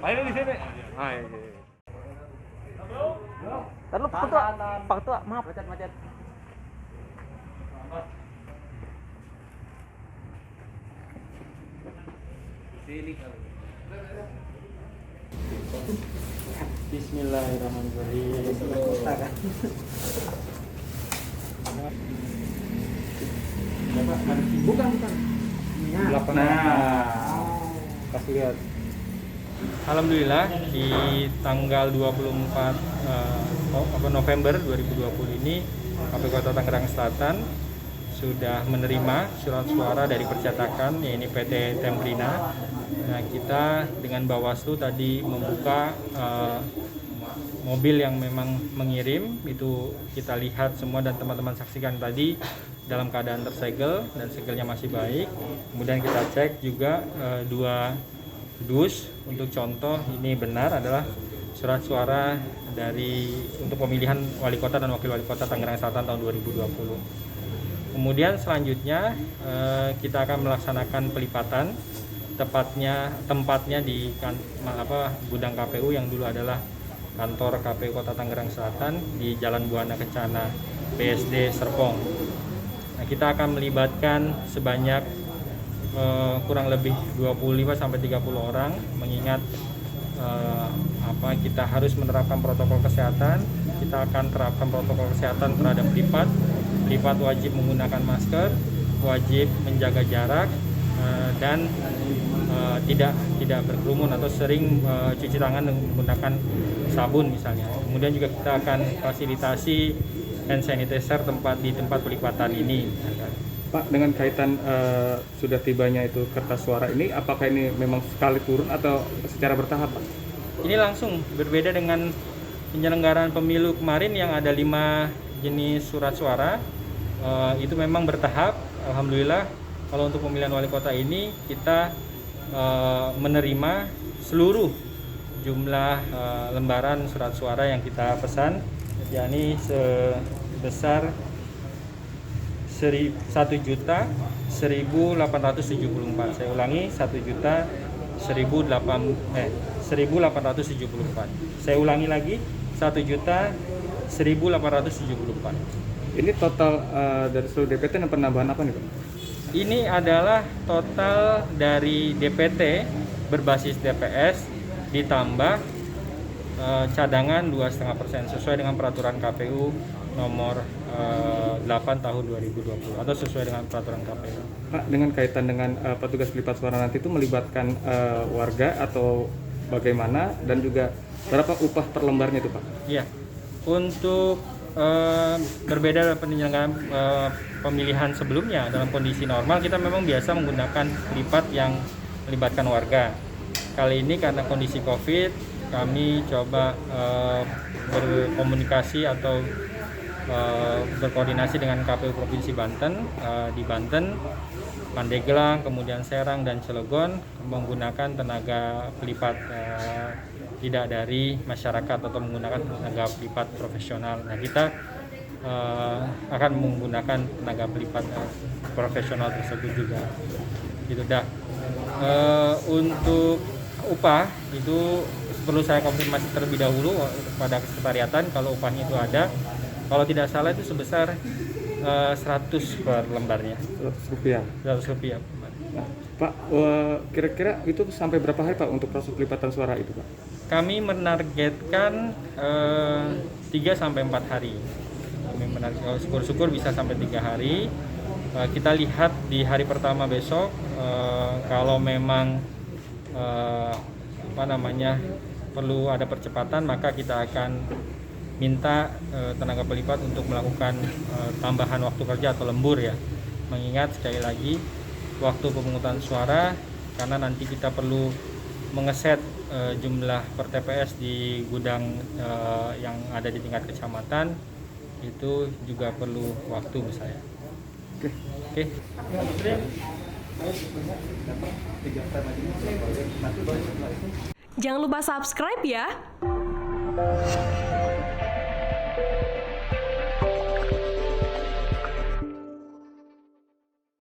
Ayo di sini. Ah, iya. Tahan lu Pak Ketua, maaf. Macet. Bismillahirrahmanirrahim. Bukan. Nah, kasih lihat. Alhamdulillah di tanggal 24 November 2020 ini KPU Kota Tangerang Selatan sudah menerima surat suara dari percetakan, yaitu PT Tembrina. Nah, kita dengan Bawaslu tadi membuka mobil yang memang mengirim, itu kita lihat semua dan teman-teman saksikan tadi dalam keadaan tersegel dan segelnya masih baik. Kemudian kita cek juga dua dus untuk contoh ini benar adalah surat suara untuk pemilihan wali kota dan wakil wali kota Tangerang Selatan tahun 2020. Kemudian selanjutnya kita akan melaksanakan pelipatan tempatnya di gudang KPU yang dulu adalah kantor KPU Kota Tangerang Selatan di Jalan Buana Kencana BSD Serpong. Nah, kita akan melibatkan sebanyak kurang lebih 25 sampai 30 orang, mengingat kita harus menerapkan protokol kesehatan. Kita akan terapkan protokol kesehatan terhadap pelipat wajib menggunakan masker, wajib menjaga jarak, dan tidak berkerumun atau sering cuci tangan menggunakan sabun misalnya. Kemudian juga kita akan fasilitasi hand sanitizer di tempat pelipatan ini. Pak, dengan kaitan sudah tibanya itu kertas suara ini, apakah ini memang sekali turun atau secara bertahap, Pak? Ini langsung berbeda dengan penyelenggaraan pemilu kemarin yang ada 5 jenis surat suara. Itu memang bertahap. Alhamdulillah kalau untuk pemilihan wali kota ini kita menerima seluruh jumlah lembaran surat suara yang kita pesan, yakni sebesar 1.1.1874. Saya ulangi, 1.1874. Saya ulangi lagi, 1.1874. Ini total dari seluruh DPT dan penambahan apa nih, Pak? Ini adalah total dari DPT berbasis DPS ditambah cadangan 2,5% sesuai dengan peraturan KPU nomor 8 tahun 2020 atau sesuai dengan peraturan KPU. Pak, dengan kaitan dengan petugas pelipat suara nanti itu melibatkan warga atau bagaimana, dan juga berapa upah per lembarnya itu, Pak? Iya, untuk berbeda dari penyelenggaraan pemilihan sebelumnya, dalam kondisi normal kita memang biasa menggunakan pelipat yang melibatkan warga. Kali ini karena kondisi COVID, kami coba berkomunikasi atau berkoordinasi dengan KPU Provinsi Banten, di Banten, Pandeglang, kemudian Serang dan Cilegon menggunakan tenaga pelipat tidak dari masyarakat atau menggunakan tenaga pelipat profesional. Nah, kita akan menggunakan tenaga pelipat profesional tersebut juga. Gitu dah. Untuk upah itu perlu saya konfirmasi terlebih dahulu pada sekretariatan kalau upahnya itu ada. Kalau tidak salah itu sebesar 100 per lembarnya. 100 rupiah. 100 rupiah. Nah, Pak, kira-kira itu sampai berapa hari, Pak, untuk proses pelipatan suara itu, Pak? Kami menargetkan 3 sampai 4 hari. Kami menargetkan, syukur-syukur bisa sampai 3 hari. Kita lihat di hari pertama besok, kalau memang perlu ada percepatan, maka kita akan minta tenaga pelipat untuk melakukan tambahan waktu kerja atau lembur ya. Mengingat sekali lagi waktu pemungutan suara, karena nanti kita perlu mengeset jumlah per TPS di gudang yang ada di tingkat kecamatan, itu juga perlu waktu menurut saya. Oke. Jangan lupa subscribe ya.